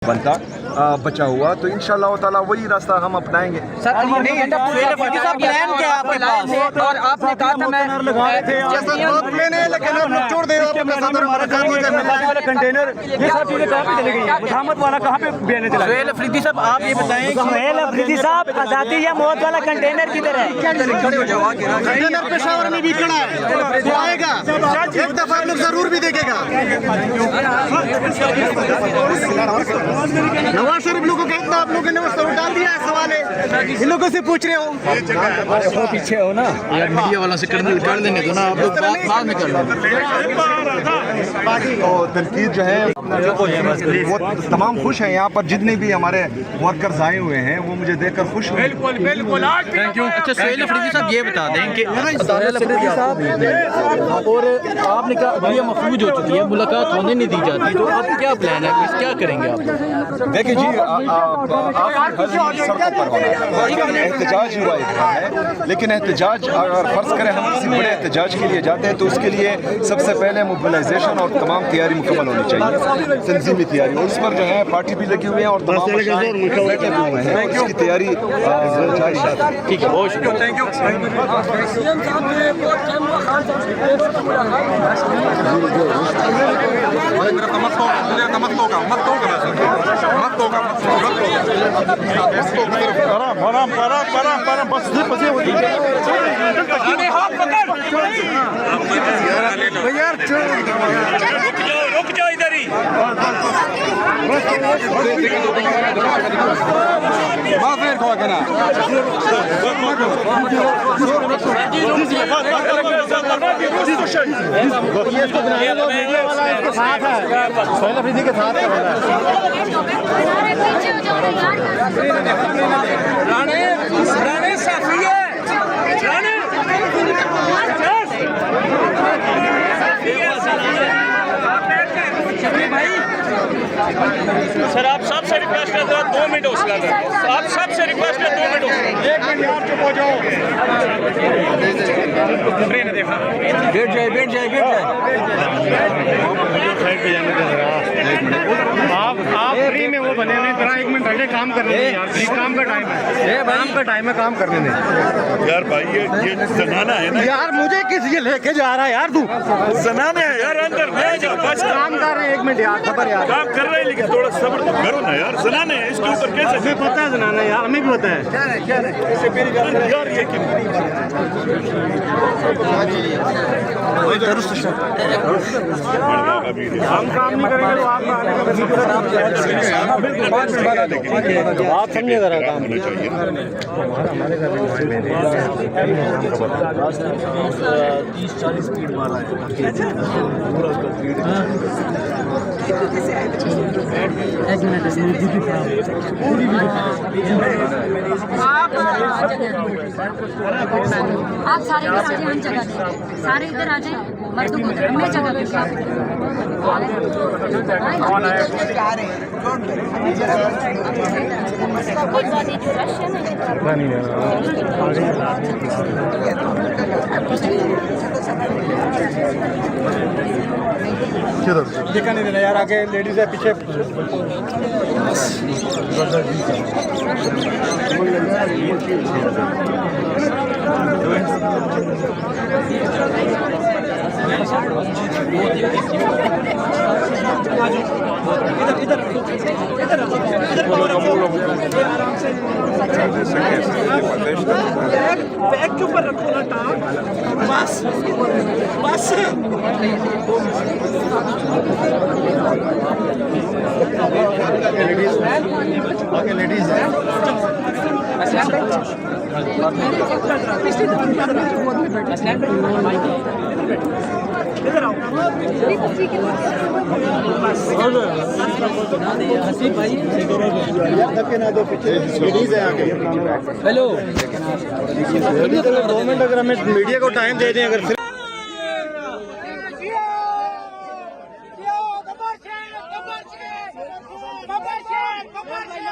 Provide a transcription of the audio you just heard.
बनता बचा हुआ, तो इंशाअल्लाह ताला वही रास्ता हम अपनाएंगे। सर प्लान क्या आपके पास? और आपने कहा था मैं कंटेनर ये सब चीजें कहाँ पे चली गई? मुजामत वाला कहाँ पे बयान चला? सुहेल अफरीदी साहब आप ये बताएं, सुहेल अफरीदी साहब आजादी या मौत वाला कंटेनर किधर है? कंटेनर पेशावर में भी खड़ा है, वो आएगा एक दफा आप लोग जरूर भी देखेगा। नवाज शरीफ लोगों का इतना आप लोगों ने डाल दिया है, सवाल है इन लोगों से पूछ रहे हो। पीछे हो ना यार मीडिया वालों से कर देने दो ना, आप लोग बाद में कर लो। तो तनकीद जो है वो तमाम खुश हैं, यहाँ पर जितने भी हमारे वर्कर्स आए हुए हैं वो मुझे देखकर खुश हुए। Thank you. अच्छा सुहेल अफरीदी साहब ये बता दें कि और आपने कहा अदलिया मफलूज हो चुकी है, मुलाकात होने नहीं दी जाती, तो अब क्या प्लान है, क्या करेंगे आप? देखिए जी, एहतजाज हुआ है, लेकिन एहतजाज अगर फर्ज करें हम किसी बड़े एहतजाज के लिए जाते हैं तो उसके लिए सबसे पहले मोबिलाइजेशन और तमाम तैयारी मुकम्मल होनी चाहिए, तंजीमी तैयारी, और उस पर जो है पार्टी भी लगी हुई है और तमाम बैठे हुए हैं, उसकी तैयारी जारी है। ठीक है, बहुत शुक्रिया, थैंक यू। रुक जाओ इधर ही। राणे साफी है, राणे सर आप सबसे रिक्वेस्ट है 2 मिनट हौसला करें, आप सबसे रिक्वेस्ट है 2 मिनट हौसला। 1 मिनट यार चुप हो जाओ। ट्रेन देखा, बैठ जाए आप फ्री में वो बने हुए, जरा 1 मिनट हटे, काम करने दें यार, काम का टाइम है, काम करने दें यार भाई ये जनाना है ना यार, मुझे किस ये लेके जा रहा है यार, तू जनाना है यार, अंदर ले जाओ बस। काम कर रहे हैं, 1 मिनट यार, खबर यार, काम कर रहे हैं लेकिन थोड़ा सब्र तो करो ना यार, जनाने हैं इसके ऊपर कैसे? हमें पता है जनाना यार, हमें भी पता है यार ये क्या हम काम नहीं करेंगे तो आप समझिए जरा काम। 30-40 स्पीड वाला है। एक मिनट आप सारे इधर आ जाए, हम जगह दें, सारे इधर आ जाए, मर्दों को मैं जगह दूँ। दिखा नहीं देना यार, आगे लेडीज है, पीछे बैग के ऊपर रखो ना टांग, बस बस। लेडीज है इधर आओ। हसीब भाई धक्के ना दो, पीछे लेडीज है आगे। हेलो 2 मिनट अगर हमें मीडिया को टाइम दे दें, अगर